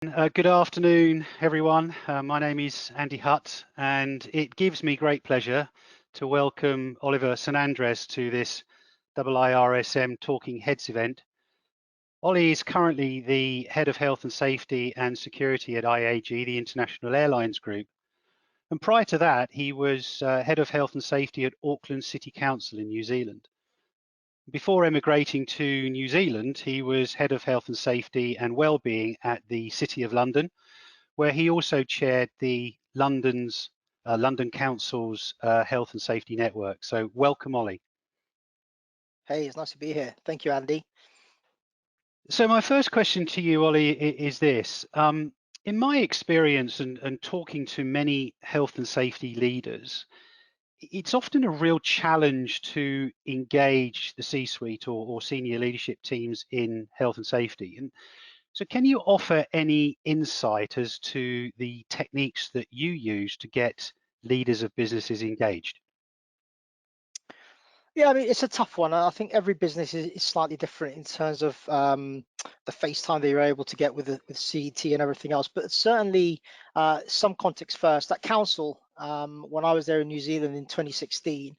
Good afternoon, everyone. My name is Andy Hutt, and it gives me great pleasure to welcome Oliver Sanandres to this IIRSM Talking Heads event. Ollie is currently the Head of Health and Safety and Security at IAG, the International Airlines Group. And prior to that, he was Head of Health and Safety at Auckland City Council in New Zealand. Before emigrating to New Zealand, he was Head of Health and Safety and Wellbeing at the City of London, where he also chaired the London Council's Health and Safety Network. So welcome, Ollie. Hey, it's nice to be here. Thank you, Andy. So my first question to you, Ollie, is this. In my experience and talking to many health and safety leaders, it's often a real challenge to engage the C-suite or senior leadership teams in health and safety. And so can you offer any insight as to the techniques that you use to get leaders of businesses engaged? Yeah, I mean, it's a tough one. I think every business is slightly different in terms of the face time that you're able to get with CET and everything else. But certainly, some context first. At Council, when I was there in New Zealand in 2016,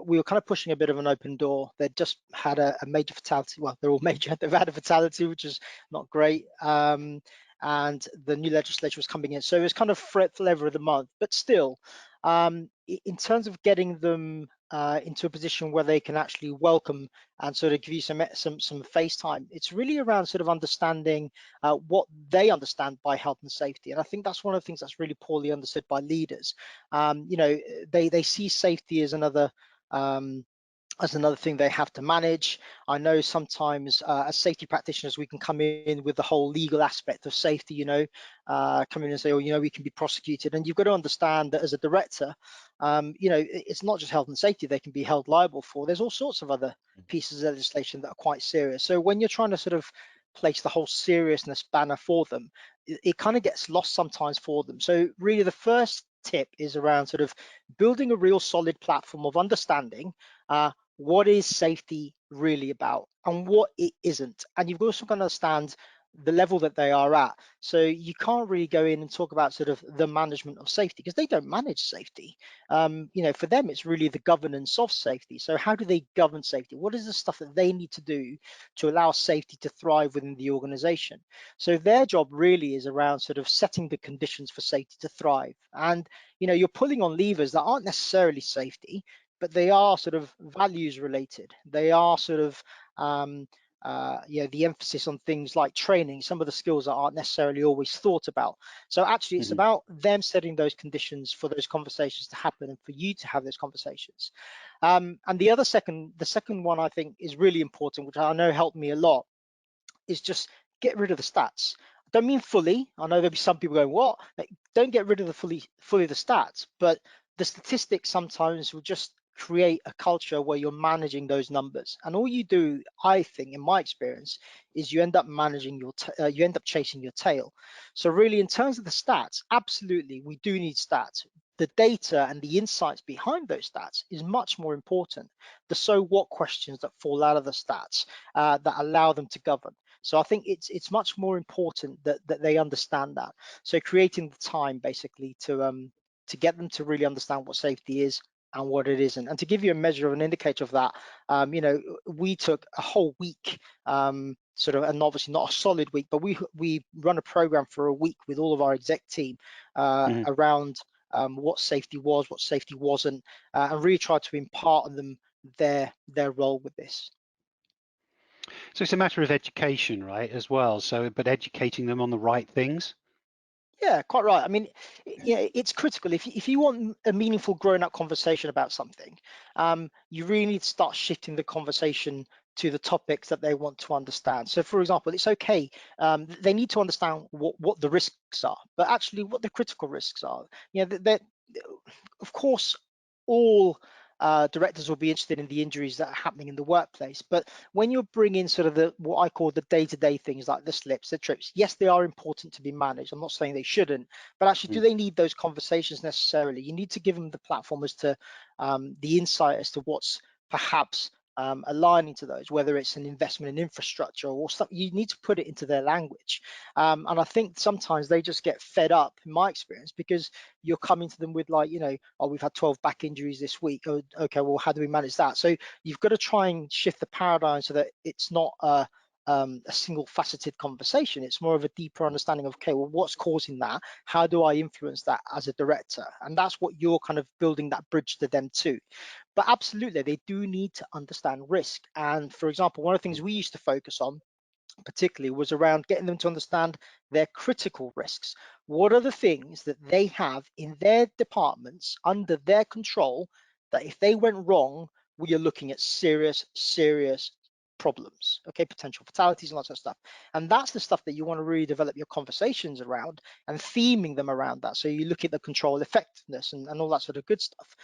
we were kind of pushing a bit of an open door. They'd just had a major fatality. Well, they're all major. They've had a fatality, which is not great. And the new legislature was coming in. So it was kind of flavor of the month. But still, in terms of getting them into a position where they can actually welcome and sort of give you some face time, it's really around sort of understanding what they understand by health and safety. And I think that's one of the things that's really poorly understood by leaders. They see safety as another thing they have to manage. I know sometimes as safety practitioners, we can come in with the whole legal aspect of safety, come in and say, oh, we can be prosecuted. And you've got to understand that as a director, it's not just health and safety they can be held liable for. There's all sorts of other pieces of legislation that are quite serious. So when you're trying to sort of place the whole seriousness banner for them, it kind of gets lost sometimes for them. So really the first tip is around sort of building a real solid platform of understanding what is safety really about and what it isn't. And you've also got to understand the level that they are at. So you can't really go in and talk about sort of the management of safety because they don't manage safety. For them, it's really the governance of safety. So how do they govern safety? What is the stuff that they need to do to allow safety to thrive within the organization? So their job really is around sort of setting the conditions for safety to thrive. And, you're pulling on levers that aren't necessarily safety, but they are sort of values related. They are sort of the emphasis on things like training, some of the skills that aren't necessarily always thought about. So actually it's about them setting those conditions for those conversations to happen and for you to have those conversations. And the second one I think is really important, which I know helped me a lot, is just get rid of the stats. I don't mean fully. I know there'll be some people going, what? Like, don't get rid of the fully the stats, but the statistics sometimes will just create a culture where you're managing those numbers. And all you do, I think, in my experience, is you end up managing you end up chasing your tail. So really, in terms of the stats, absolutely, we do need stats. The data and the insights behind those stats is much more important. The so what questions that fall out of the stats that allow them to govern. So I think it's much more important that they understand that. So creating the time basically to get them to really understand what safety is and what it isn't. And to give you a measure of an indicator of that, we took a whole week, sort of, and obviously not a solid week, but we run a program for a week with all of our exec team around what safety was, what safety wasn't, and really try to impart on them their role with this. So it's a matter of education, right, as well. So, but educating them on the right things. Yeah, quite right. I mean, it's critical. If you want a meaningful grown-up conversation about something, you really need to start shifting the conversation to the topics that they want to understand. So, for example, it's okay. They need to understand what the risks are, but actually what the critical risks are. Of course, all directors will be interested in the injuries that are happening in the workplace. But when you're bringing sort of what I call the day-to-day things like the slips, the trips, yes, they are important to be managed. I'm not saying they shouldn't, but actually, do they need those conversations necessarily? You need to give them the platform as to the insight as to what's perhaps aligning to those, whether it's an investment in infrastructure or something. You need to put it into their language. And I think sometimes they just get fed up, in my experience, because you're coming to them with like, oh, we've had 12 back injuries this week. Oh, okay, well, how do we manage that? So you've got to try and shift the paradigm so that it's not a single faceted conversation. It's more of a deeper understanding of, okay, well, what's causing that? How do I influence that as a director? And that's what you're kind of building that bridge to them too. But absolutely, they do need to understand risk. And for example, one of the things we used to focus on particularly was around getting them to understand their critical risks. What are the things that they have in their departments under their control that if they went wrong, we are looking at serious, serious problems, okay, potential fatalities and lots of stuff. And that's the stuff that you want to really develop your conversations around and theming them around that. So you look at the control effectiveness and all that sort of good stuff,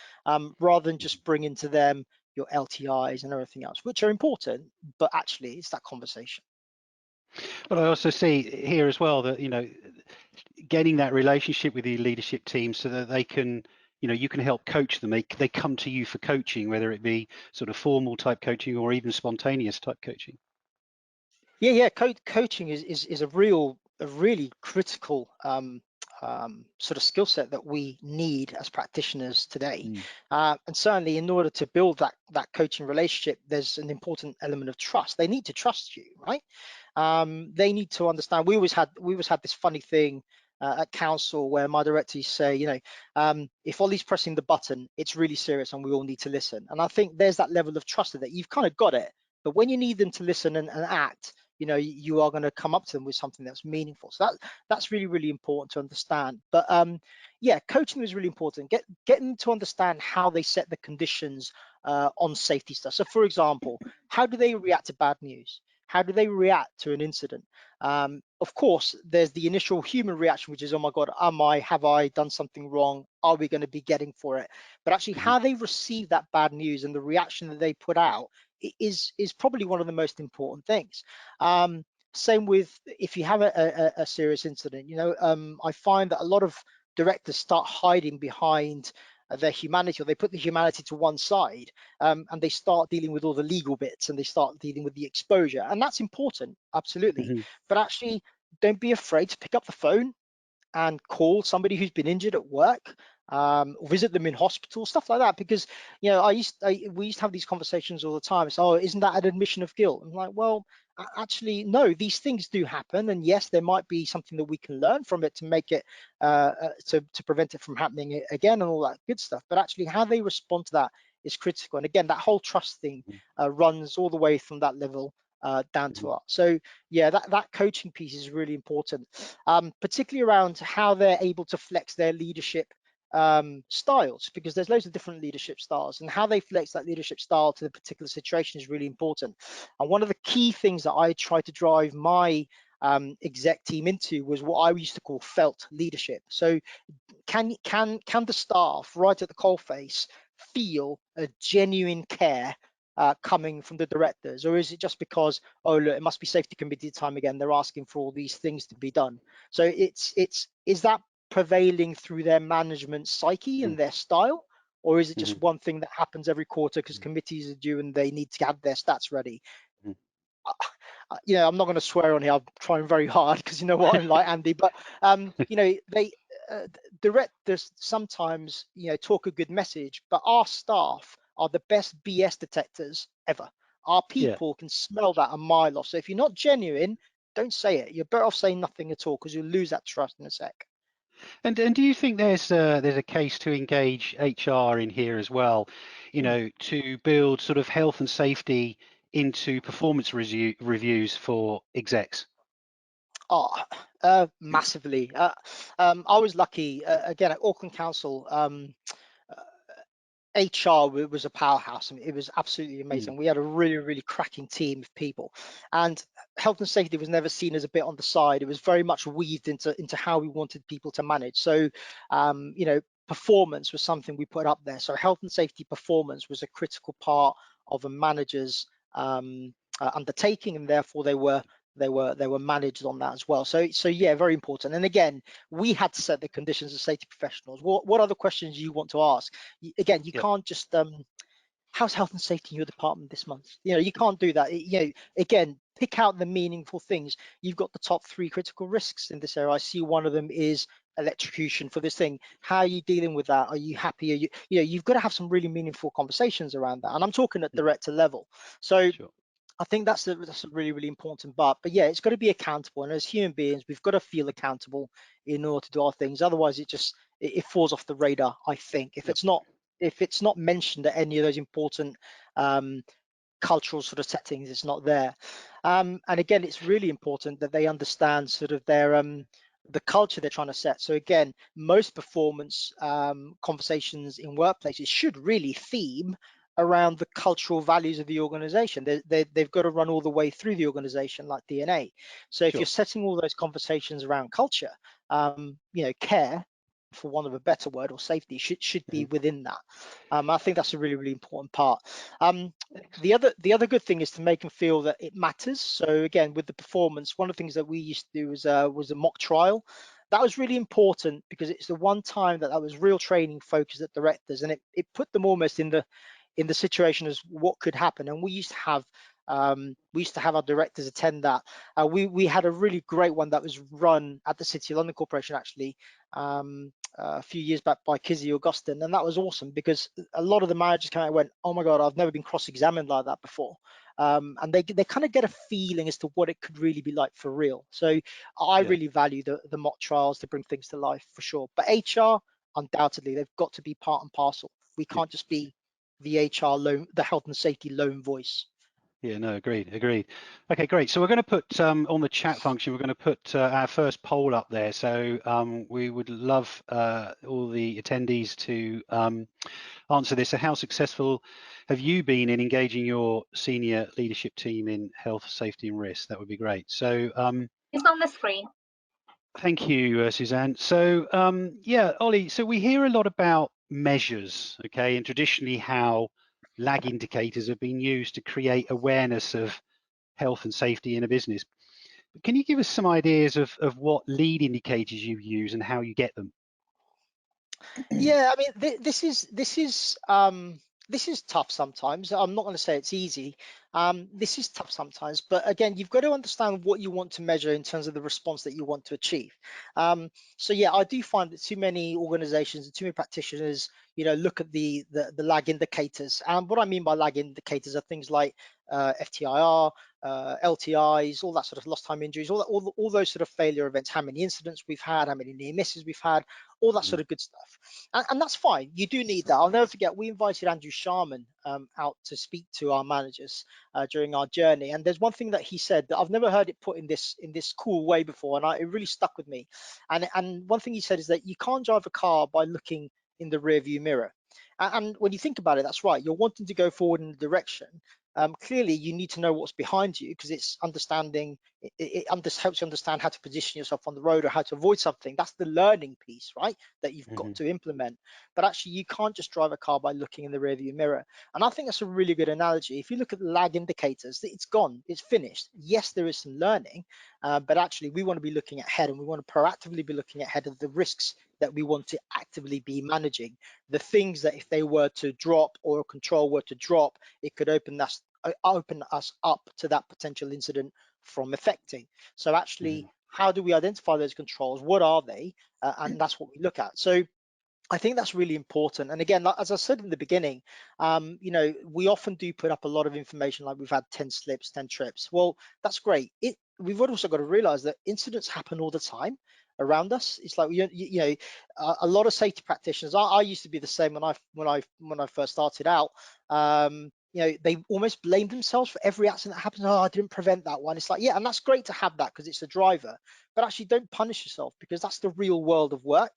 rather than just bringing to them your LTIs and everything else, which are important, but actually it's that conversation. But I also see here as well that, getting that relationship with the leadership team so that they can, you can help coach them. They come to you for coaching, whether it be sort of formal type coaching or even spontaneous type coaching. Yeah. Coaching is a really critical sort of skill set that we need as practitioners today. Mm. And certainly, in order to build that coaching relationship, there's an important element of trust. They need to trust you, right? They need to understand. We always had this funny thing at council where my directors say, if Ollie's pressing the button, it's really serious, and we all need to listen. And I think there's that level of trust that you've kind of got it. But when you need them to listen and act, you are going to come up to them with something that's meaningful. So that's really, really important to understand. But yeah, coaching is really important. Get them to understand how they set the conditions on safety stuff. So for example, how do they react to bad news? How do they react to an incident? Of course, there's the initial human reaction, which is, oh my God, have I done something wrong? Are we going to be getting for it? But actually, Mm-hmm. how they receive that bad news and the reaction that they put out is probably one of the most important things. Same with if you have a serious incident. I find that a lot of directors start hiding behind their humanity, or they put the humanity to one side, and they start dealing with all the legal bits, and they start dealing with the exposure, and that's important, absolutely. Mm-hmm. But actually, don't be afraid to pick up the phone and call somebody who's been injured at work, visit them in hospital, stuff like that. Because we used to have these conversations all the time. It's, oh, isn't that an admission of guilt? I'm like, well, actually, no. These things do happen, and yes, there might be something that we can learn from it to make it to prevent it from happening again, and all that good stuff. But actually, how they respond to that is critical. And again, that whole trust thing runs all the way from that level down Mm-hmm. to us. So yeah, that coaching piece is really important, particularly around how they're able to flex their leadership styles, because there's loads of different leadership styles, and how they flex that leadership style to the particular situation is really important. And one of the key things that I try to drive my exec team into was what I used to call felt leadership. So can the staff right at the coalface feel a genuine care coming from the directors, or is it just because, oh look, it must be safety committee time again, they're asking for all these things to be done? So is that prevailing through their management psyche and their style, or is it just Mm-hmm. one thing that happens every quarter because committees are due and they need to have their stats ready? I'm not going to swear on here. I'm trying very hard because you know what I'm like, Andy. But they directors sometimes talk a good message, but our staff are the best BS detectors ever. Our Yeah. people can smell that a mile off. So if you're not genuine, don't say it. You're better off saying nothing at all, because you'll lose that trust in a sec. And do you think there's a case to engage HR in here as well, Mm. to build sort of health and safety into performance reviews for execs? Oh, massively. I was lucky again at Auckland Council. HR was a powerhouse. I mean, it was absolutely Mm. amazing. We had a really, really cracking team of people, and health and safety was never seen as a bit on the side. It was very much weaved into how we wanted people to manage. So, performance was something we put up there. So, health and safety performance was a critical part of a manager's undertaking, and therefore they were managed on that as well. So yeah, very important. And again, we had to set the conditions as safety professionals. What other questions you want to ask? Again, you Yep. can't just how's health and safety in your department this month? You can't do that. Again, pick out the meaningful things. You've got the top 3 critical risks in this area. I see one of them is electrocution for this thing. How are you dealing with that? Are you happy? You've got to have some really meaningful conversations around that. And I'm talking at director level. So Sure. I think that's a really, really important part. But yeah, it's got to be accountable. And as human beings, we've got to feel accountable in order to do our things. Otherwise, it falls off the radar, I think. If Yep. it's not mentioned at any of those important um, cultural sort of settings, it's not there. And again, it's really important that they understand sort of the culture they're trying to set. So again, most performance conversations in workplaces should really theme around the cultural values of the organization. They've got to run all the way through the organization like DNA. So if you're Sure. setting all those conversations around culture, care, for want of a better word, or safety should be Mhm. within that. I think that's a really, really important part. Um, Excellent. the other good thing is to make them feel that it matters. So again, with the performance, one of the things that we used to do was a mock trial. That was really important because it's the one time that was real training focused at directors, and it put them almost in the situation as what could happen. And we used to have our directors attend that. We had a really great one that was run at the City of London Corporation actually, a few years back by Kizzy Augustin, and that was awesome because a lot of the managers kind of went, "Oh my God, I've never been cross-examined like that before," and they kind of get a feeling as to what it could really be like for real. So I Yeah. really value the mock trials to bring things to life for sure. But HR, undoubtedly, they've got to be part and parcel. We Yeah. can't just be the HR lone, the health and safety lone voice. Yeah, no, agreed, agreed. Okay, great. So we're going to put on the chat function, we're going to put our first poll up there. So we would love all the attendees to answer this. So how successful have you been in engaging your senior leadership team in health, safety and risk? That would be great. So It's on the screen. thank you, Suzanne. So yeah, Ollie, so we hear a lot about measures, okay, and traditionally how lag indicators have been used to create awareness of health and safety in a business. But can you give us some ideas of what lead indicators you use and how you get them? Yeah, I mean, this is tough sometimes. I'm not going to say it's easy. This is tough sometimes, but again, you've got to understand what you want to measure in terms of the response that you want to achieve. So yeah, I do find that too many organizations and too many practitioners, look at the lag indicators. And what I mean by lag indicators are things like FTIR, LTIs, all that sort of lost time injuries, all those sort of failure events, how many incidents we've had, how many near misses we've had, all that Mhm. sort of good stuff. And that's fine. You do need that. I'll never forget, we invited Andrew Sharman out to speak to our managers during our journey. And there's one thing that he said that I've never heard it put in this cool way before, and it really stuck with me. And one thing he said is that you can't drive a car by looking in the rear view mirror. And when you think about it, that's right. You're wanting to go forward in a direction. Clearly, you need to know what's behind you because it's understanding. Helps you understand how to position yourself on the road or how to avoid something. That's the learning piece, right? That you've got Mhm. to implement. But actually, you can't just drive a car by looking in the rearview mirror. And I think that's a really good analogy. If you look at the lag indicators, it's gone, it's finished. Yes, there is some learning, but actually, we want to be looking ahead and we want to proactively be looking ahead of the risks that we want to actively be managing. The things that if they were to drop or a control were to drop, it could open us up to that potential incident from affecting. So actually, Mhm. how do we identify those controls? What are they? And that's what we look at. So I think that's really important. And again, as I said in the beginning, we often do put up a lot of information like we've had 10 slips, 10 trips. Well, that's great. We've also got to realize that incidents happen all the time around us. It's like, a lot of safety practitioners, I used to be the same when I first started out. They almost blame themselves for every accident that happens. Oh, I didn't prevent that one. It's like, yeah, and that's great to have that because it's a driver, but actually don't punish yourself because that's the real world of work.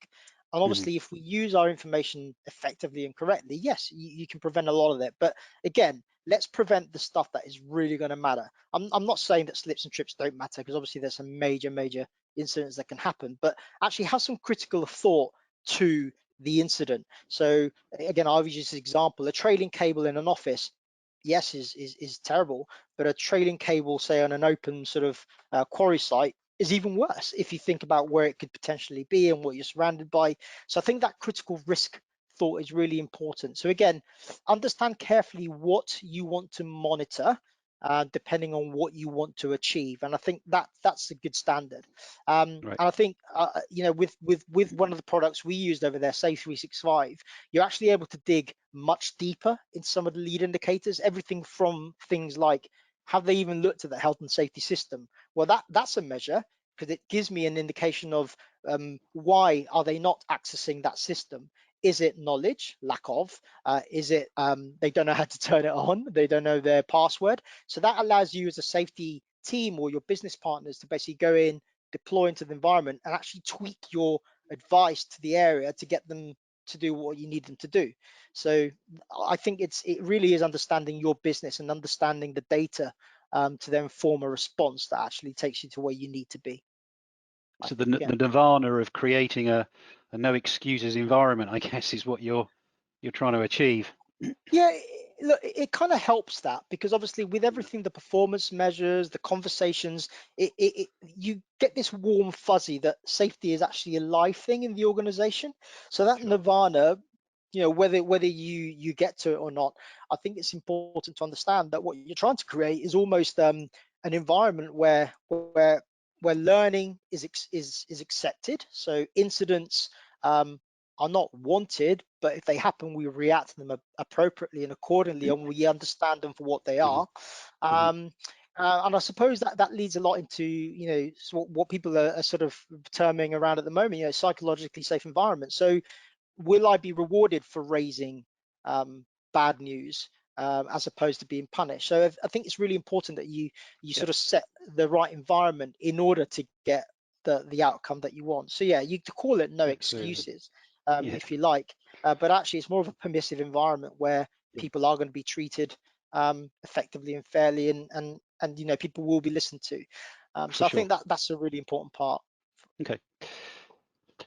And Mhm. obviously, if we use our information effectively and correctly, yes, you can prevent a lot of it. But again, let's prevent the stuff that is really going to matter. I'm not saying that slips and trips don't matter because obviously there's some major incidents that can happen, but actually have some critical thought to the incident. So again, I've used this example, a trailing cable in an office, yes, is terrible, but a trailing cable, say on an open sort of quarry site, is even worse if you think about where it could potentially be and what you're surrounded by. So I think that critical risk thought is really important. So again, understand carefully what you want to monitor, depending on what you want to achieve. And I think that's a good standard. Right. And I think with one of the products we used over there, Safe 365, you're actually able to dig much deeper in some of the lead indicators. Everything from things like, have they even looked at the health and safety system? Well, that's a measure, because it gives me an indication of why are they not accessing that system. Is it knowledge, lack of? Is it they don't know how to turn it on? They don't know their password? So that allows you as a safety team or your business partners to basically go in, deploy into the environment, and actually tweak your advice to the area to get them to do what you need them to do. So I think it really is understanding your business and understanding the data to then form a response that actually takes you to where you need to be. I So think, yeah. the nirvana of creating a no excuses environment, I guess, is what you're trying to achieve. Yeah, look, it kind of helps that, because obviously with Yeah, everything, the performance measures, the conversations, you get this warm fuzzy that safety is actually a live thing in the organization. So that sure. nirvana, whether you get to it or not, I think it's important to understand that what you're trying to create is almost an environment where learning is accepted. So incidents are not wanted, but if they happen, we react to them appropriately and accordingly, and we understand them for what they Hmm. are. Hmm. And I suppose that leads a lot into what people are sort of terming around at the moment, psychologically safe environment. So will I be rewarded for raising bad news as opposed to being punished? So I think it's really important that you Yeah, sort of set the right environment in order to get the outcome that you want. So yeah, you could call it no absolutely. excuses, Yeah, if you like, but actually it's more of a permissive environment where yeah, people are going to be treated effectively and fairly, and people will be listened to. for So I sure. think that's a really important part. Okay.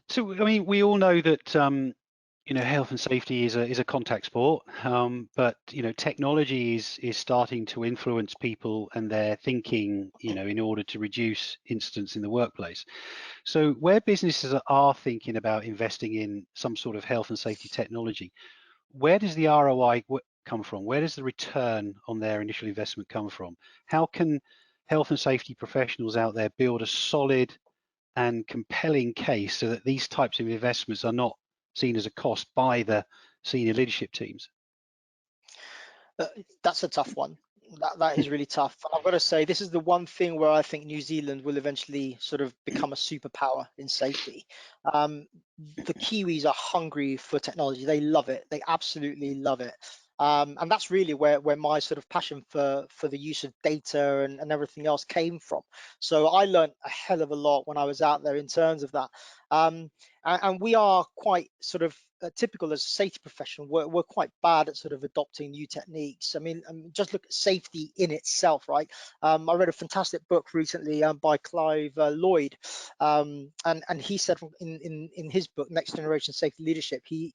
So, I mean, we all know that health and safety is a contact sport, but technology is starting to influence people and their thinking, in order to reduce incidents in the workplace. So, where businesses are thinking about investing in some sort of health and safety technology, where does the ROI come from? Where does the return on their initial investment come from? How can health and safety professionals out there build a solid and compelling case so that these types of investments are not seen as a cost by the senior leadership teams? That's a tough one. That is really tough. And I've got to say, this is the one thing where I think New Zealand will eventually sort of become a superpower in safety. Um, the Kiwis are hungry for technology. They love it. They absolutely love it. And that's really where my sort of passion for the use of data and everything else came from. So I learned a hell of a lot when I was out there in terms of that. And we are quite sort of typical as a safety profession. We're quite bad at sort of adopting new techniques. I mean, just look at safety in itself, right? I read a fantastic book recently by Clive Lloyd, and he said in his book Next Generation Safety Leadership, he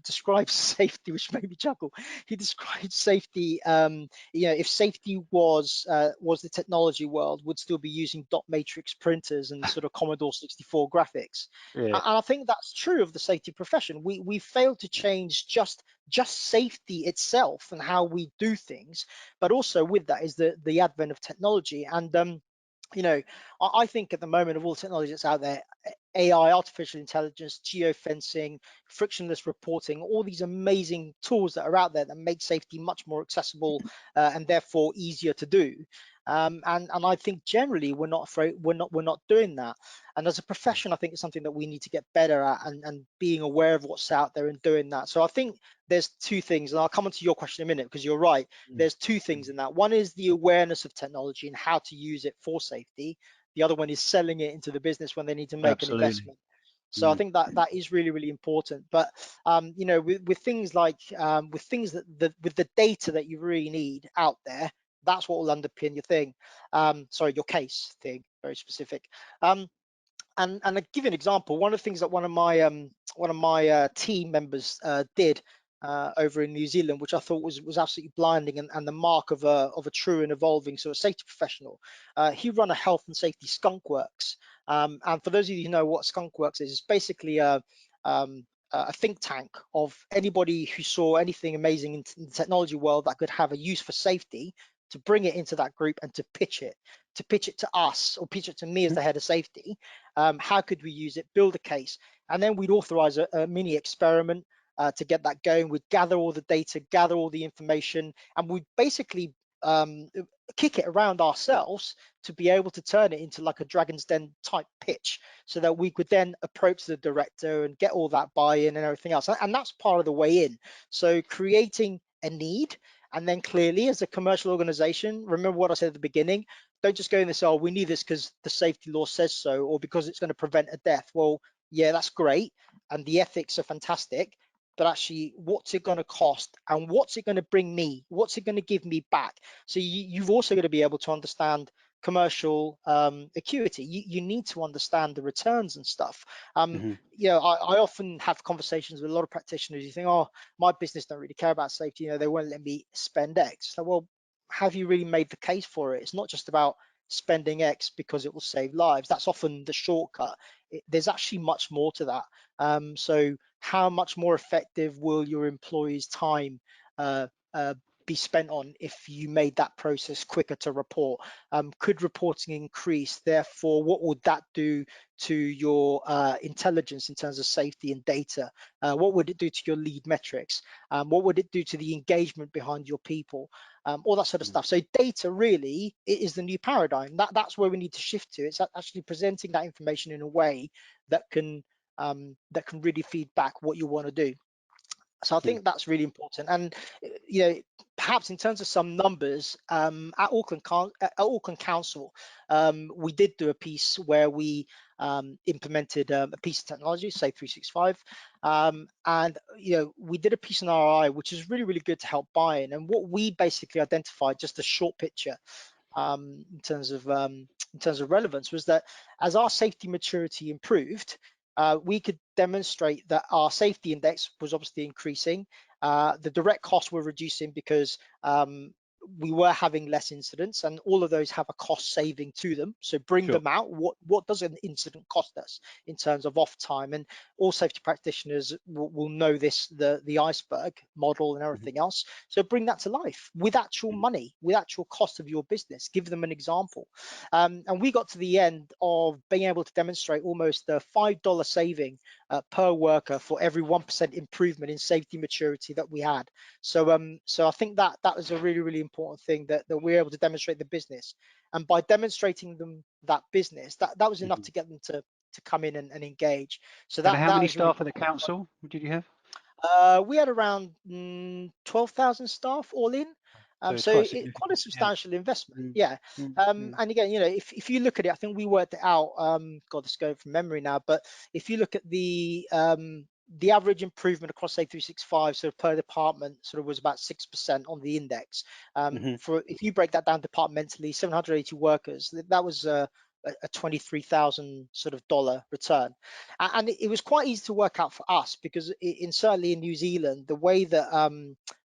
describes safety, which made me chuckle. He described safety, if safety was the technology world, would still be using dot matrix printers and sort of Commodore 64 graphics. Yeah, And I think that's true of the safety profession. We failed to change just safety itself and how we do things, but also with that is the advent of technology. And I think at the moment of all technology that's out there, AI, artificial intelligence, geofencing, frictionless reporting, all these amazing tools that are out there that make safety much more accessible and therefore easier to do. And I think generally we're not doing that. And as a profession, I think it's something that we need to get better at, and being aware of what's out there and doing that. So I think there's two things, and I'll come on to your question in a minute, because you're right. There's two things in that. One is the awareness of technology and how to use it for safety. The other one is selling it into the business when they need to make an absolutely. investment. So I Mm. think that is really, really important. But with things like with things with the data that you really need out there, that's what will underpin your thing. Sorry, your case thing, very specific. Um, and I'll give you an example. One of the things that one of my team members did over in New Zealand, which I thought was absolutely blinding, and the mark of a true and evolving sort of safety professional. He run a health and safety skunk works. And for those of you who know what skunk works is, it's basically a think tank of anybody who saw anything amazing in the technology world that could have a use for safety, to bring it into that group and to pitch it to us, or pitch it to me as Mhm. the head of safety. How could we use it? Build a case, and then we'd authorize a mini experiment to get that going. We'd gather all the data, gather all the information, and we'd basically um, kick it around ourselves to be able to turn it into like a Dragon's Den type pitch, so that we could then approach the director and get all that buy-in and everything else. And that's part of the way in. So creating a need, and then clearly as a commercial organization, remember what I said at the beginning, don't just go in and say, oh, we need this because the safety law says so, or because it's going to prevent a death. Well, yeah, that's great, and the ethics are fantastic, but actually what's it going to cost, and what's it going to bring me, what's it going to give me back? So you've also got to be able to understand commercial acuity. You need to understand the returns and stuff. Mhm. I often have conversations with a lot of practitioners. You think, oh, my business don't really care about safety, they won't let me spend X. So, well, have you really made the case for it? It's not just about spending X because it will save lives. That's often the shortcut. There's actually much more to that. So how much more effective will your employees' time uh, uh, be spent on if you made that process quicker to report? Could reporting increase? Therefore, what would that do to your intelligence in terms of safety and data? What would it do to your lead metrics? What would it do to the engagement behind your people? All that sort of Mhm. stuff. So data really is the new paradigm. That's where we need to shift to. It's actually presenting that information in a way that can really feed back what you want to do. So I Mhm. think that's really important. And perhaps in terms of some numbers, at Auckland Council, we did do a piece where we implemented a piece of technology, say 365, and we did a piece in RI, which is really, really good to help buy-in. And what we basically identified, just a short picture, in terms of relevance, was that as our safety maturity improved, we could demonstrate that our safety index was obviously increasing. The direct costs were reducing because we were having less incidents, and all of those have a cost saving to them. So bring Sure. them out. What does an incident cost us in terms of off time? And all safety practitioners will know this, the iceberg model and Mhm. everything else. So bring that to life with actual Mhm. money, with actual cost of your business. Give them an example. And we got to the end of being able to demonstrate almost a $5 saving per worker for every 1% improvement in safety maturity that we had. So I think that was a really, really important thing that we're able to demonstrate the business. And by demonstrating them that business, that was enough Mhm. to get them to come in and engage. So And that how that many was really. staff at the council did you have? We had around 12,000 staff all in. So it's So quite quite a significant. Yeah. substantial investment. Mm. Yeah. Mm. Mm. And again, if you look at it, I think we worked it out. God, this going from memory now, but if you look at the average improvement across say 365 sort of per department sort of was about 6% on the index. Mhm. For if you break that down departmentally, 780 workers, that was a 23,000 sort of dollar return. And it was quite easy to work out for us because certainly in New Zealand, the way that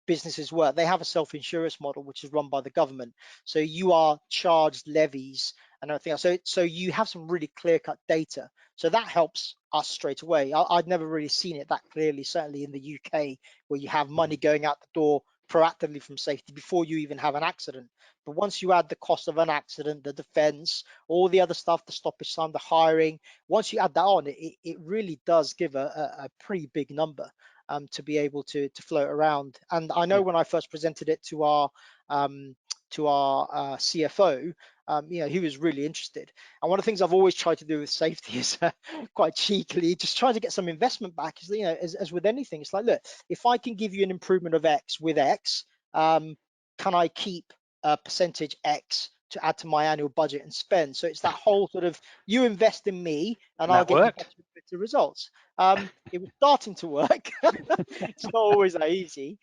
businesses work, they have a self-insurance model which is run by the government. So you are charged levies and everything else. So you have some really clear-cut data. So that helps us straight away. I'd never really seen it that clearly, certainly in the UK, where you have money Mhm. going out the door proactively from safety before you even have an accident. But once you add the cost of an accident, the defense, all the other stuff, the stoppage time, the hiring, once you add that on, it really does give a pretty big number to be able to float around. And I know Yeah. when I first presented it um, to our CFO, he was really interested. And one of the things I've always tried to do with safety is quite cheekily just try to get some investment back. Is as with anything, it's like, look, if I can give you an improvement of X with X, can I keep percentage X to add to my annual budget and spend? So it's that whole sort of, you invest in me and And I'll that get you worked. better results. It was starting to work. It's not always that easy.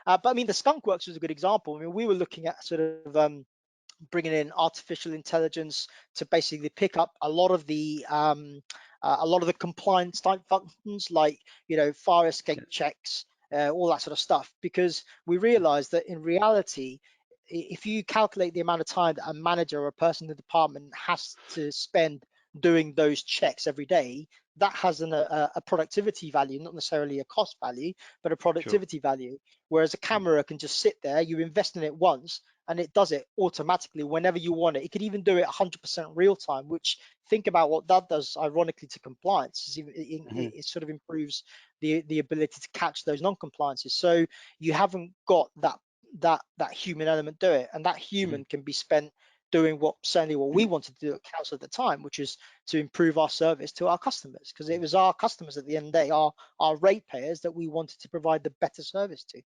But I mean, the skunk works was a good example. I mean, we were looking at sort of bringing in artificial intelligence to basically pick up a lot of the compliance type functions, like fire escape Yeah. checks, all that sort of stuff, because we realized that in reality, if you calculate the amount of time that a manager or a person in the department has to spend doing those checks every day, that has a productivity value, not necessarily a cost value, but a Sure. productivity value. Whereas a Mm, camera can just sit there, you invest in it once, and it does it automatically whenever you want it. It could even do it 100% real time, which, think about what that does, ironically, to compliance. mhm, It sort of improves the ability to catch those non-compliances. So you haven't got that human element to it, and that mhm. human can be spent doing what, certainly what we wanted to do at council at the time, which is to improve our service to our customers, because it was our customers at the end of the day, our ratepayers, that we wanted to provide the better service to.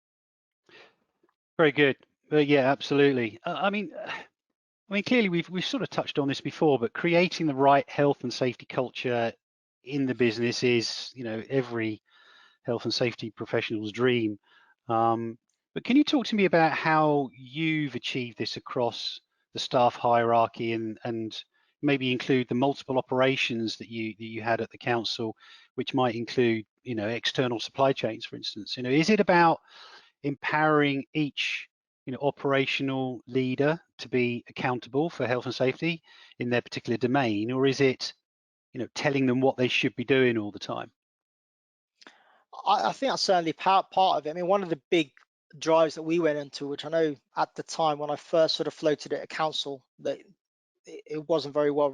Very good. Yeah, absolutely. I mean, clearly we've sort of touched on this before, but creating the right health and safety culture in the business is, every health and safety professional's dream. But can you talk to me about how you've achieved this across the staff hierarchy and maybe include the multiple operations that you had at the council, which might include, external supply chains, for instance? Is it about empowering each operational leader to be accountable for health and safety in their particular domain, or is it telling them what they should be doing all the time? I think that's certainly part of it. I mean, one of the big drives that we went into, which I know at the time when I first sort of floated it at council, that it wasn't very well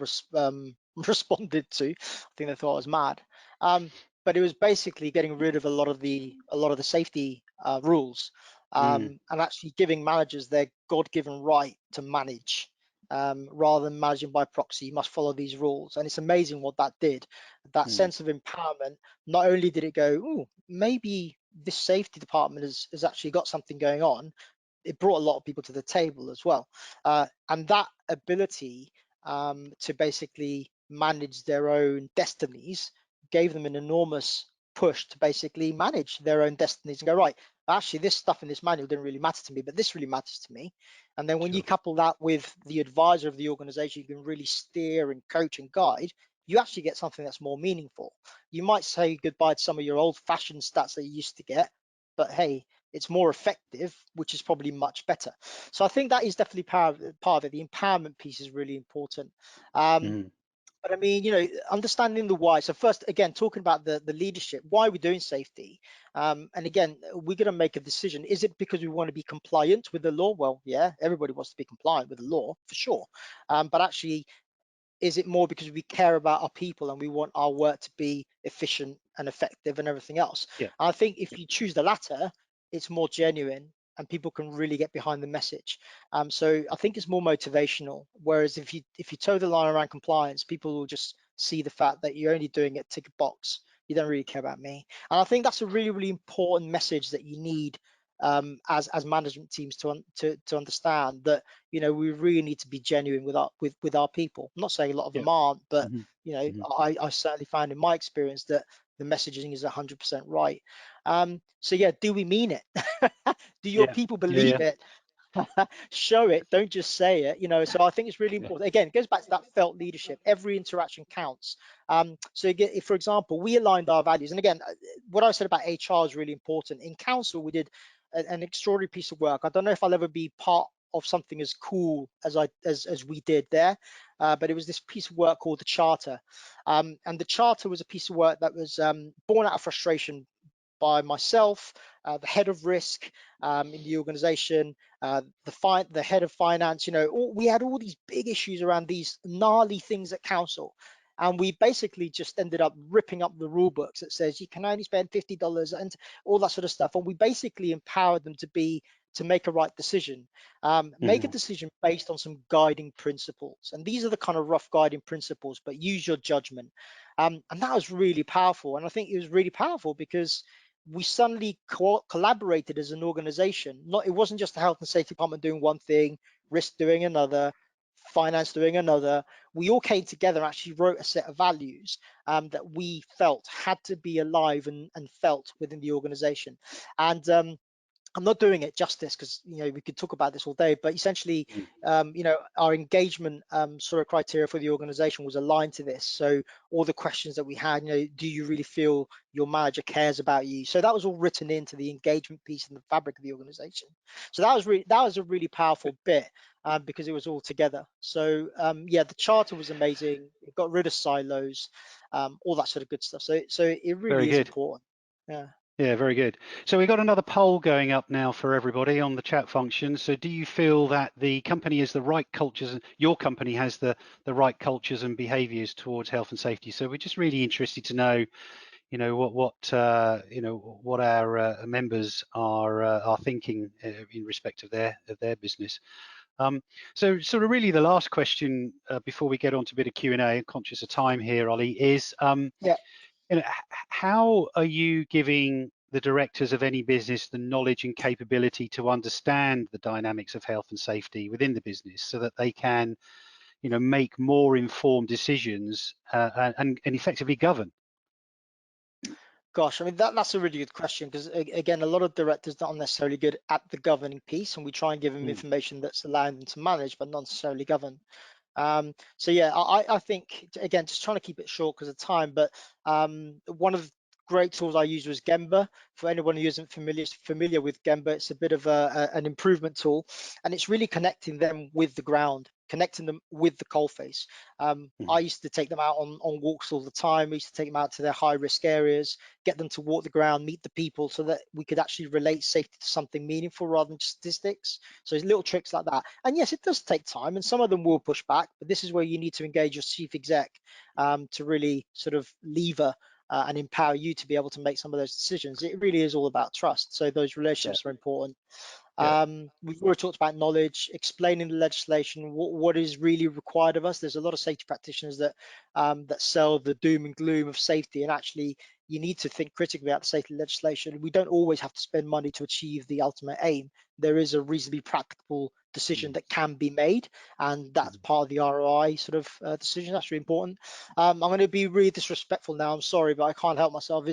responded to. I think they thought I was mad. But it was basically getting rid of a lot of the safety rules, Mm, and actually giving managers their God-given right to manage. Rather than managing by proxy, you must follow these rules. And it's amazing what that did. That mm, sense of empowerment, not only did it go, oh, maybe this safety department has actually got something going on, it brought a lot of people to the table as well. And that ability to basically manage their own destinies gave them an enormous push to basically manage their own destinies and go, right, actually, this stuff in this manual didn't really matter to me, but this really matters to me. And then when you sure. couple that with the advisor of the organization, you can really steer and coach and guide. You actually get something that's more meaningful. You might say goodbye to some of your old fashioned stats that you used to get, but hey, it's more effective, which is probably much better. So I think that is definitely part of it. The empowerment piece is really important. Um, Mm, but I mean, understanding the why. So first, again, talking about the leadership, why are we doing safety? And again, we're going to make a decision. Is it because we want to be compliant with the law? Well, yeah, everybody wants to be compliant with the law for sure. But actually, is it more because we care about our people and we want our work to be efficient and effective and everything else? yeah, And I think if you choose the latter, it's more genuine and people can really get behind the message. So I think it's more motivational. Whereas if you toe the line around compliance, people will just see the fact that you're only doing it tick a box. You don't really care about me. And I think that's a really, really important message that you need as management teams to understand that we really need to be genuine with our people. I'm not saying a lot of yeah. them aren't, but Hmm. Hmm. I certainly found in my experience that the messaging is 100% right. So yeah, do we mean it? Do your Yeah, people yeah, believe yeah, it? Show it, don't just say it. So I think it's really yeah, important. Again, it goes back to that felt leadership. Every interaction counts. So again, if, for example, we aligned our values, and again, what I said about HR is really important. In council, we did an extraordinary piece of work. I don't know if I'll ever be part of something as cool as we did there, but it was this piece of work called the Charter, and the Charter was a piece of work that was born out of frustration by myself, the head of risk in the organization, the head of finance. We had all these big issues around these gnarly things at council. And we basically just ended up ripping up the rule books that says you can only spend $50 and all that sort of stuff. And we basically empowered them to make a right decision, make a mhm, decision based on some guiding principles. And these are the kind of rough guiding principles, but use your judgment. And that was really powerful. And I think it was really powerful because we suddenly collaborated as an organization. It wasn't just the health and safety department doing one thing, risk doing another, finance doing another. We all came together and actually wrote a set of values that we felt had to be alive and felt within the organization. And I'm not doing it justice because we could talk about this all day, but essentially, Mm. our engagement sort of criteria for the organization was aligned to this. So all the questions that we had, do you really feel your manager cares about you? So that was all written into the engagement piece and the fabric of the organization. So that was a really powerful bit because it was all together. So yeah, the charter was amazing. It got rid of silos, all that sort of good stuff. So it Very really is good. important. Yeah. Yeah, very good. So we've got another poll going up now for everybody on the chat function. So do you feel that the company has the right cultures, your company has the right cultures and behaviors towards health and safety? So we're just really interested to know, what our members are thinking in respect of their business. So sort of really the last question before we get on to a bit of Q&A, conscious of time here, Ollie, is Yeah. how are you giving the directors of any business the knowledge and capability to understand the dynamics of health and safety within the business so that they can, make more informed decisions and effectively govern? Gosh, I mean that's a really good question because again, a lot of directors aren't necessarily good at the governing piece, and we try and give them Mm, information that's allowing them to manage, but not necessarily govern. So yeah, I think again, just trying to keep it short because of time, but one of the great tools I used was Gemba. For anyone who isn't familiar with Gemba, it's a bit of an improvement tool, and it's really connecting them with the ground, connecting them with the coalface. mm, I used to take them out on walks all the time. We used to take them out to their high risk areas, get them to walk the ground, meet the people, so that we could actually relate safety to something meaningful rather than just statistics. So there's little tricks like that. And yes, it does take time, and some of them will push back, but this is where you need to engage your chief exec to really sort of lever and empower you to be able to make some of those decisions. It really is all about trust. So those yeah, relationships are important. yeah, We've already talked about knowledge, explaining the legislation, what is really required of us. There's a lot of safety practitioners that sell the doom and gloom of safety, and actually you need to think critically about the safety legislation. We don't always have to spend money to achieve the ultimate aim. There is a reasonably practical decision mm, that can be made, and that's mm, part of the ROI sort of decision. That's really important. I'm going to be really disrespectful now. I'm sorry, but I can't help myself.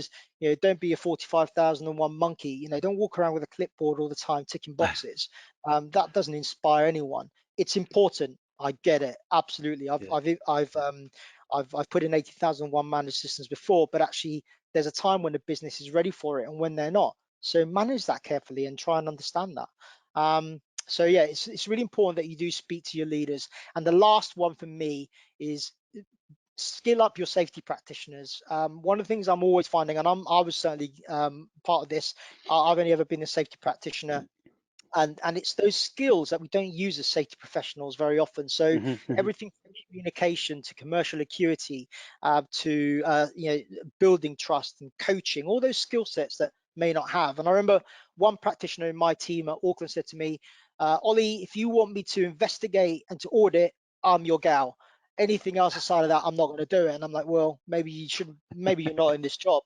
Don't be a 45,001 monkey. Don't walk around with a clipboard all the time ticking boxes. That doesn't inspire anyone. It's important. I get it. Absolutely. I've yeah, I've I've um I've put in 80,001 managed systems before, but actually there's a time when the business is ready for it and when they're not. So manage that carefully and try and understand that. So yeah, it's really important that you do speak to your leaders. And the last one for me is skill up your safety practitioners. One of the things I'm always finding, and I was certainly part of this, I've only ever been a safety practitioner, and it's those skills that we don't use as safety professionals very often. So mhm, mhm, everything from communication to commercial acuity to building trust and coaching, all those skill sets that may not have. And I remember one practitioner in my team at Auckland said to me, Ollie, if you want me to investigate and to audit, I'm your gal. Anything else aside of that, I'm not going to do it. And I'm like, well, maybe you shouldn't, maybe you're not in this job.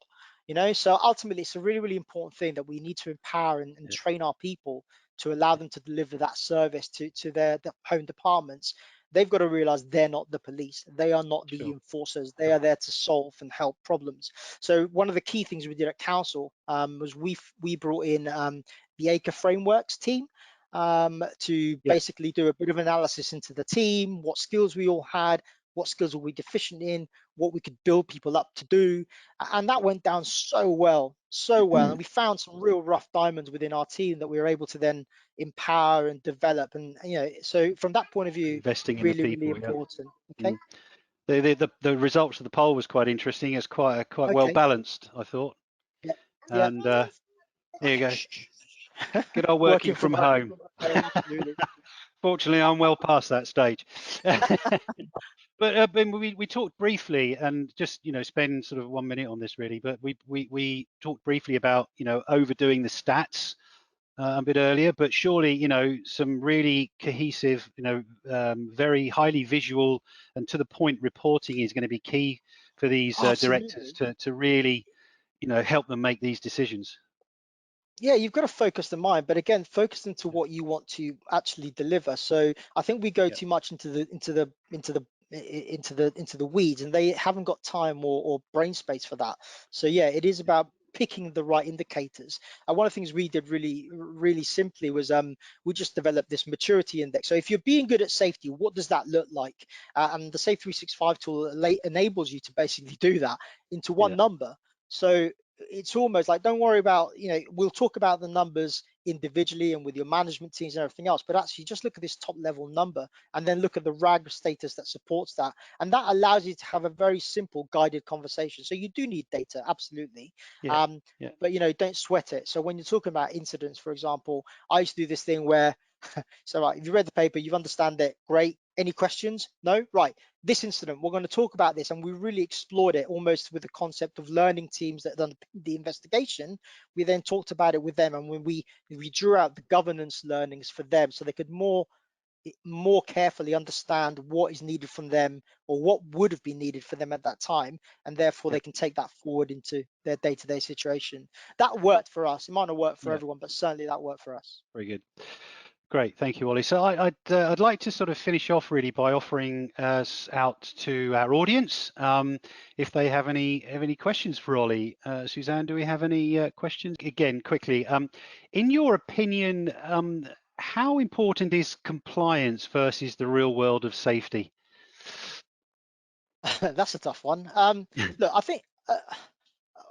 So ultimately it's a really, really important thing that we need to empower and yeah, train our people to allow them to deliver that service to their home departments. They've got to realize they're not the police. They are not the sure, enforcers. They are there to solve and help problems. So one of the key things we did at council was we brought in the ACRE frameworks team to yeah, basically do a bit of analysis into the team, what skills we all had, what skills were we deficient in, what we could build people up to do. And that went down so well, so well. And we found some real rough diamonds within our team that we were able to then empower and develop. And, so from that point of view, investing in the really, really people, yeah. important. Okay. Mm. The results of the poll was quite interesting. It's quite well Okay. balanced, I thought. Yeah. Yeah. And there you go. Good old working Working from from home. home. Absolutely. Fortunately, I'm well past that stage. But we talked briefly, and just spend sort of 1 minute on this really. But we talked briefly about overdoing the stats a bit earlier. But surely some really cohesive, very highly visual and to the point reporting is going to be key for these directors Absolutely. to really help them make these decisions. Yeah, you've got to focus the mind, but again, focus into what you want to actually deliver. So I think we go Yeah. too much into the weeds, and they haven't got time or brain space for that. So yeah, it is about picking the right indicators. And one of the things we did really simply was we just developed this maturity index. So if you're being good at safety, what does that look like? And the Safe 365 tool enables you to basically do that into Yeah. one number. So it's almost like, don't worry about, we'll talk about the numbers individually and with your management teams and everything else, but actually just look at this top level number and then look at the RAG status that supports that. And that allows you to have a very simple guided conversation. So you do need data, absolutely. Yeah. Um, Yeah. but don't sweat it. So when you're talking about incidents, for example, I used to do this thing where so right, if you read the paper, you understand it, great. Any questions? No? Right. This incident, we're going to talk about this, and we really explored it almost with the concept of learning teams that done the investigation. We then talked about it with them, and when we drew out the governance learnings for them so they could more carefully understand what is needed from them or what would have been needed for them at that time, and therefore Yeah. they can take that forward into their day-to-day situation. That worked for us. It might not work for Yeah. everyone, but certainly that worked for us. Very good. Great, thank you, Ollie. So I'd like to sort of finish off really by offering us out to our audience if they have any questions for Ollie. Suzanne, do we have any questions? Again, quickly, in your opinion, how important is compliance versus the real world of safety? That's a tough one. Look, I think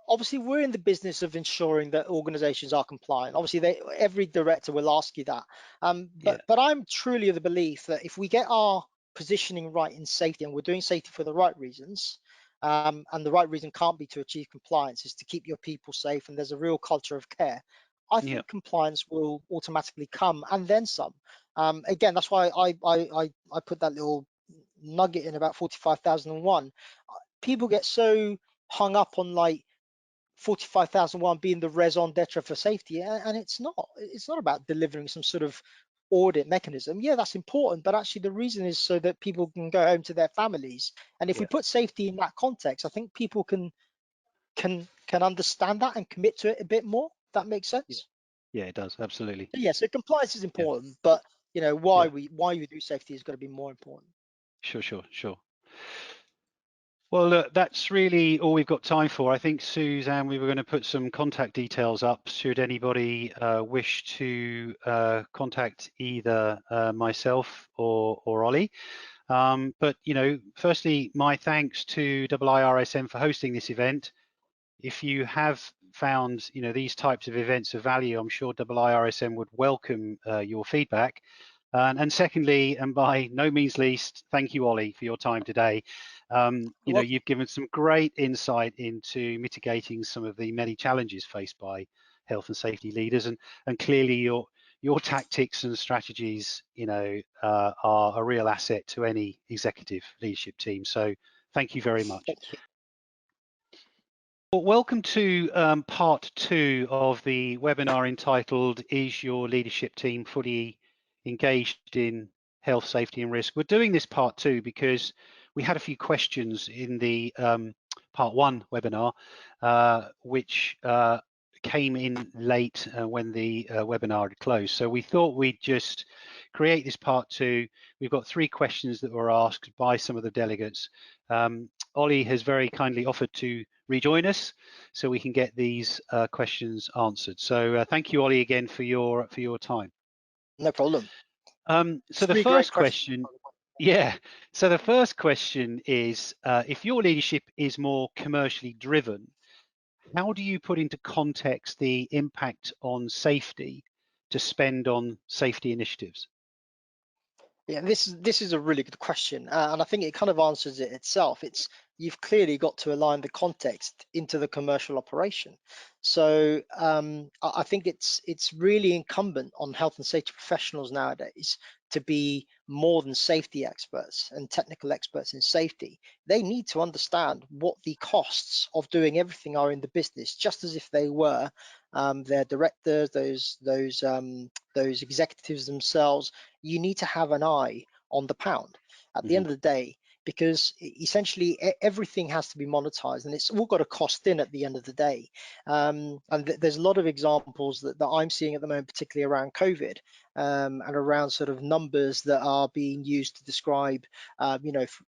obviously we're in the business of ensuring that organizations are compliant. Obviously, every director will ask you that. Yeah, But I'm truly of the belief that if we get our positioning right in safety and we're doing safety for the right reasons, and the right reason can't be to achieve compliance, is to keep your people safe, and there's a real culture of care, I yeah, think compliance will automatically come and then some. Again, that's why I put that little nugget in about 45,001. People get so hung up on like 45,001 being the raison d'etre for safety, and it's not. It's not about delivering some sort of audit mechanism. Yeah, that's important, but actually the reason is so that people can go home to their families. And if we yeah, put safety in that context, I think people can understand that and commit to it a bit more. If that makes yeah, sense. yeah. It does absolutely. So yeah, so compliance is Yeah, important, but why yeah. we do safety is going to be more important. Sure, sure, sure. Well, look, that's really all we've got time for. I think, Suzanne, we were going to put some contact details up should anybody wish to contact either myself or Ollie. But, firstly, my thanks to IIRSM for hosting this event. If you have found, these types of events of value, I'm sure IIRSM would welcome your feedback. And secondly, and by no means least, thank you, Ollie, for your time today. You're welcome. You've given some great insight into mitigating some of the many challenges faced by health and safety leaders, and clearly your tactics and strategies, are a real asset to any executive leadership team. So thank you very much. Thank you. Well, welcome to part 2 of the webinar entitled "Is Your Leadership Team Fully Engaged in Health, Safety and Risk?" We're doing this part 2 because we had a few questions in the part 1 webinar, which came in late when the webinar had closed. So we thought we'd just create this part 2. We've got 3 questions that were asked by some of the delegates. Ollie has very kindly offered to rejoin us so we can get these questions answered. So thank you, Ollie, again for your time. No problem. So the Three great first questions. question, yeah. So the first question is, if your leadership is more commercially driven, how do you put into context the impact on safety to spend on safety initiatives? Yeah, this is a really good question, and I think it kind of answers it itself. You've clearly got to align the context into the commercial operation. So I think it's really incumbent on health and safety professionals nowadays to be more than safety experts and technical experts in safety. They need to understand what the costs of doing everything are in the business, just as if they were their directors, those executives themselves. You need to have an eye on the pound at the Mm-hmm. end of the day, because essentially everything has to be monetized and it's all got a cost in at the end of the day. And there's a lot of examples that I'm seeing at the moment, particularly around COVID, and around sort of numbers that are being used to describe,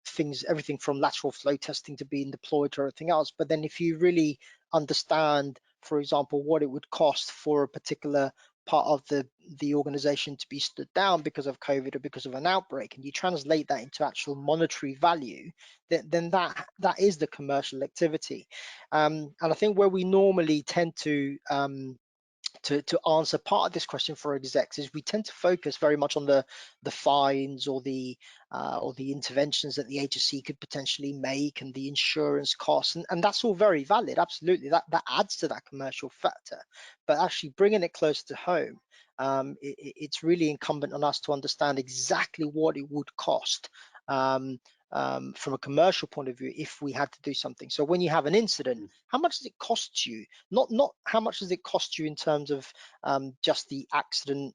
things, everything from lateral flow testing to being deployed to everything else. But then if you really understand for example, what it would cost for a particular part of the organization to be stood down because of COVID or because of an outbreak, and you translate that into actual monetary value, then that is the commercial activity. And I think where we normally tend to answer part of this question for execs is we tend to focus very much on the fines or the interventions that the agency could potentially make and the insurance costs, and that's all very valid. Absolutely, that adds to that commercial factor. But actually bringing it closer to home, it's really incumbent on us to understand exactly what it would cost. From a commercial point of view, if we had to do something. So when you have an incident, how much does it cost you? Not how much does it cost you in terms of just the accident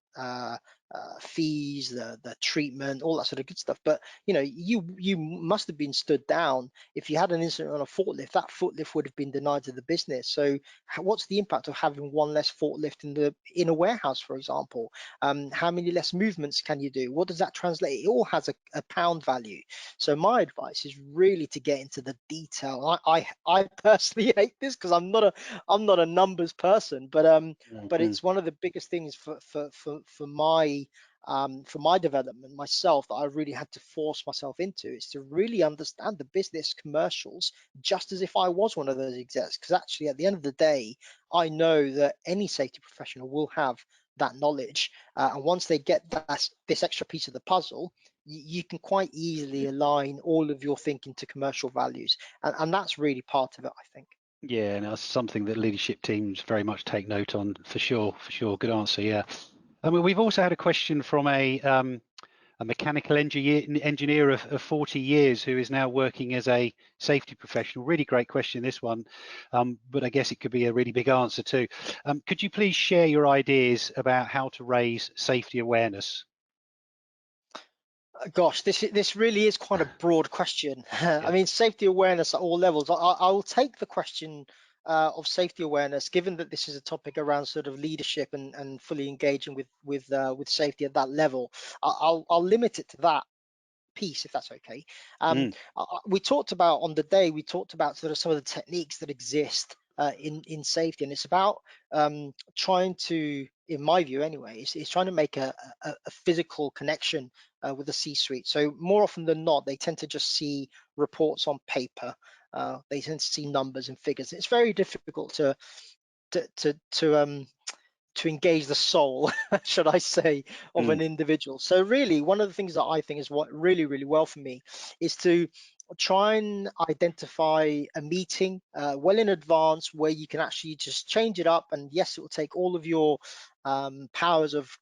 fees, the treatment, all that sort of good stuff. But you must have been stood down. If you had an incident on a forklift, that forklift would have been denied to the business. So what's the impact of having one less forklift in a warehouse, for example? How many less movements can you do? What does that translate? It all has a pound value. So my advice is really to get into the detail. I personally hate this because I'm not a numbers person, but Mm. it's one of the biggest things for my development myself that I really had to force myself into, is to really understand the business commercials just as if I was one of those execs. Because actually, at the end of the day, I know that any safety professional will have that knowledge, and once they get this extra piece of the puzzle, you can quite easily align all of your thinking to commercial values, and that's really part of it, I think. Yeah, and that's something that leadership teams very much take note on, for sure. For sure, good answer. Yeah, I mean, we've also had a question from a mechanical engineer of 40 years who is now working as a safety professional. Really great question, this one, but I guess it could be a really big answer too. Could you please share your ideas about how to raise safety awareness? Gosh, this really is quite a broad question. I Yeah. mean, safety awareness at all levels. I will take the question of safety awareness, given that this is a topic around sort of leadership and fully engaging with safety at that level. I'll limit it to that piece, if that's okay. Mm, We talked about on the day, we talked about sort of some of the techniques that exist in safety, and it's about trying to, in my view anyway, it's trying to make a physical connection with the C-suite. So more often than not, they tend to just see reports on paper. They tend to see numbers and figures. It's very difficult to engage the soul, should I say, of mm, an individual. So really, one of the things that I think is what really, really well for me is to try and identify a meeting well in advance where you can actually just change it up. And yes, it will take all of your powers of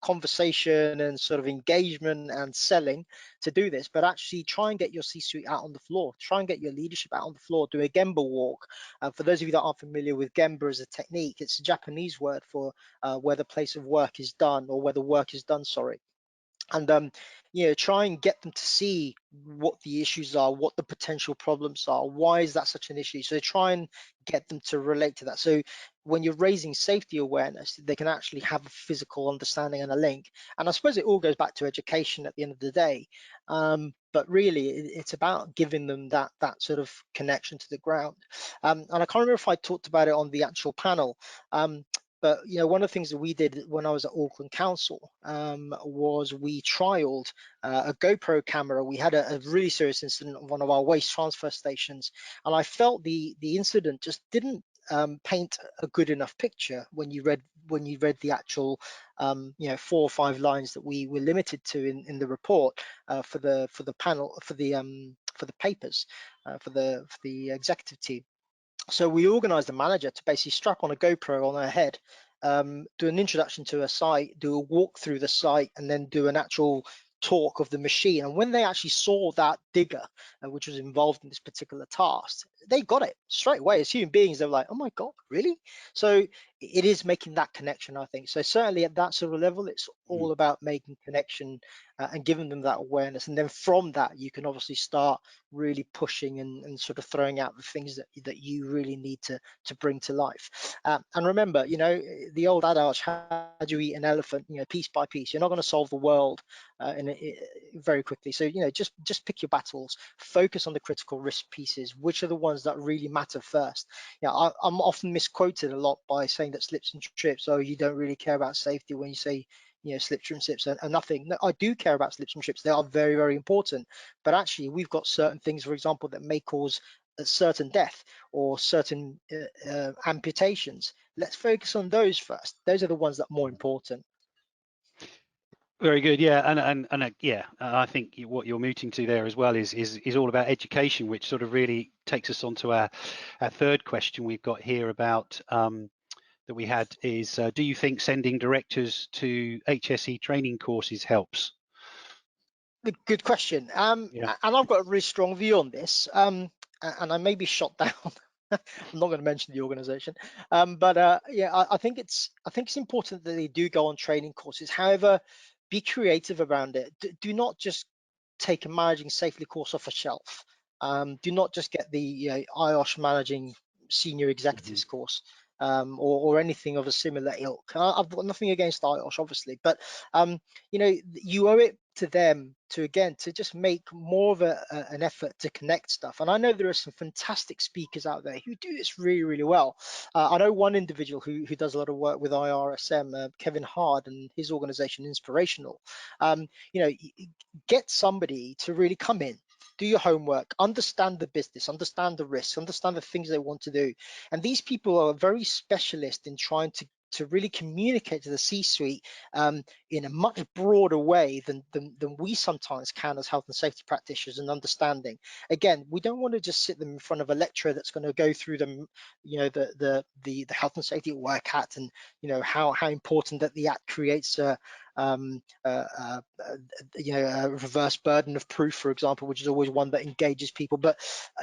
conversation and sort of engagement and selling to do this, but actually try and get your C-suite out on the floor, try and get your leadership out on the floor, do a Gemba walk. For those of you that aren't familiar with Gemba as a technique, it's a Japanese word for where the place of work is done, or where the work is done, sorry. And try and get them to see what the issues are, what the potential problems are, why is that such an issue. So try and get them to relate to that. So when you're raising safety awareness, they can actually have a physical understanding and a link. And I suppose it all goes back to education at the end of the day, but really it's about giving them that sort of connection to the ground. And I can't remember if I talked about it on the actual panel, but one of the things that we did when I was at Auckland Council was we trialed a GoPro camera. We had a really serious incident on one of our waste transfer stations, and I felt the incident just didn't paint a good enough picture when you read the actual 4 or 5 lines that we were limited to in the report for the panel, for the papers, for the executive team. So we organized a manager to basically strap on a GoPro on her head, do an introduction to her site, do a walk through the site, and then do an actual talk of the machine. And when they actually saw that digger, which was involved in this particular task, they got it straight away. As human beings, they were like, oh my God, really? So it is making that connection, I think. So certainly at that sort of level, it's mm. all about making connection and giving them that awareness. And then from that, you can obviously start really pushing and sort of throwing out the things that you really need to bring to life. And remember, the old adage, how do you eat an elephant? Piece by piece. You're not going to solve the world very quickly. So just pick your battles, focus on the critical risk pieces, which are the ones that really matter first. I'm often misquoted a lot by saying that slips and trips, oh, you don't really care about safety when you say slips and trips and nothing. No, I do care about slips and trips. They are very, very important. But actually, we've got certain things, for example, that may cause a certain death or certain amputations. Let's focus on those first. Those are the ones that are more important. Very good, yeah, and yeah, I think what you're mooting to there as well is all about education, which sort of really takes us on to our third question we've got here about that we had is, do you think sending directors to HSE training courses helps? Good question. Yeah. And I've got a really strong view on this. And I may be shot down. I'm not going to mention the organization. But yeah, I think it's important that they do go on training courses. However, be creative around it. Do not just take a managing safely course off a shelf. Do not just get the IOSH managing senior Mhm. executives course, or anything of a similar ilk. I've got nothing against IOSH, obviously, but you owe it to them to just make more of an effort to connect stuff. And I know there are some fantastic speakers out there who do this really, really well. I know one individual who does a lot of work with IRSM, Kevin Hard, and his organization Inspirational. Get somebody to really come in, do your homework, understand the business, understand the risks, understand the things they want to do. And these people are very specialist in trying to really communicate to the C-suite in a much broader way than we sometimes can as health and safety practitioners and understanding. Again, we don't want to just sit them in front of a lecturer that's going to go through them, the health and safety at work act, and how important that the act creates um, uh, uh, a reverse burden of proof, for example, which is always one that engages people. But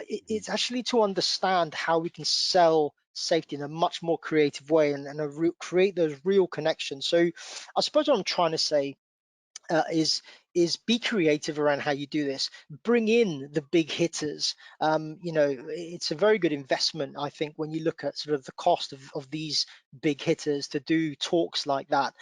it's actually to understand how we can sell safety in a much more creative way and create those real connections. So I suppose what I'm trying to say is be creative around how you do this. Bring in the big hitters. It's a very good investment, I think, when you look at sort of the cost of these big hitters to do talks like that,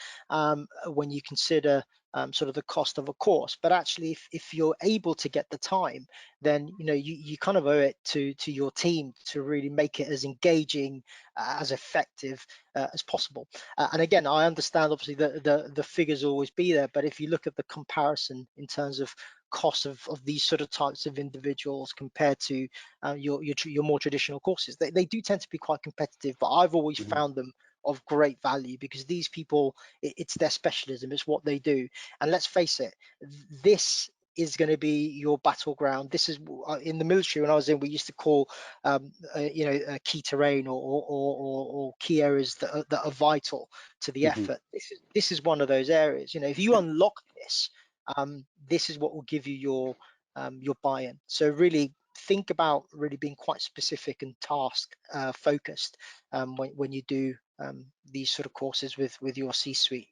when you consider sort of the cost of a course. But actually, if you're able to get the time, then you kind of owe it to your team to really make it as engaging, as effective as possible. And again, I understand obviously the figures always be there, but if you look at the comparison in terms of cost of these sort of types of individuals compared to your more traditional courses, they do tend to be quite competitive, but I've always Mhm. found them of great value because these people, it's their specialism, it's what they do. And let's face it, this is going to be your battleground. This is in the military, when I was in, we used to call key terrain or key areas that are vital to the Mhm. effort. This is one of those areas. If you unlock this, this is what will give you your buy-in. So really think about really being quite specific and task focused when you do these sort of courses with your C-suite.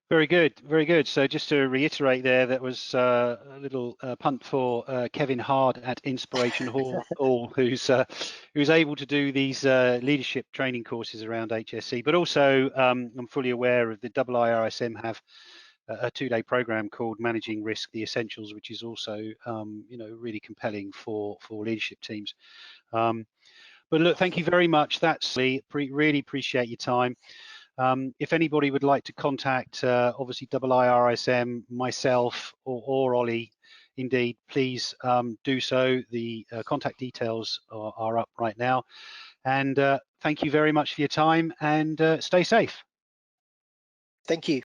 Very good, very good. So just to reiterate there, that was a little punt for Kevin Hard at Inspiration Hall, who's able to do these leadership training courses around HSE. But also, I'm fully aware of the IIRSM have a 2-day program called Managing Risk: The Essentials, which is also really compelling for leadership teams. But look, thank you very much. That's really appreciate your time. If anybody would like to contact, obviously IIRSM, myself, or Ollie, indeed, please do so. The contact details are up right now. And thank you very much for your time, and stay safe. Thank you.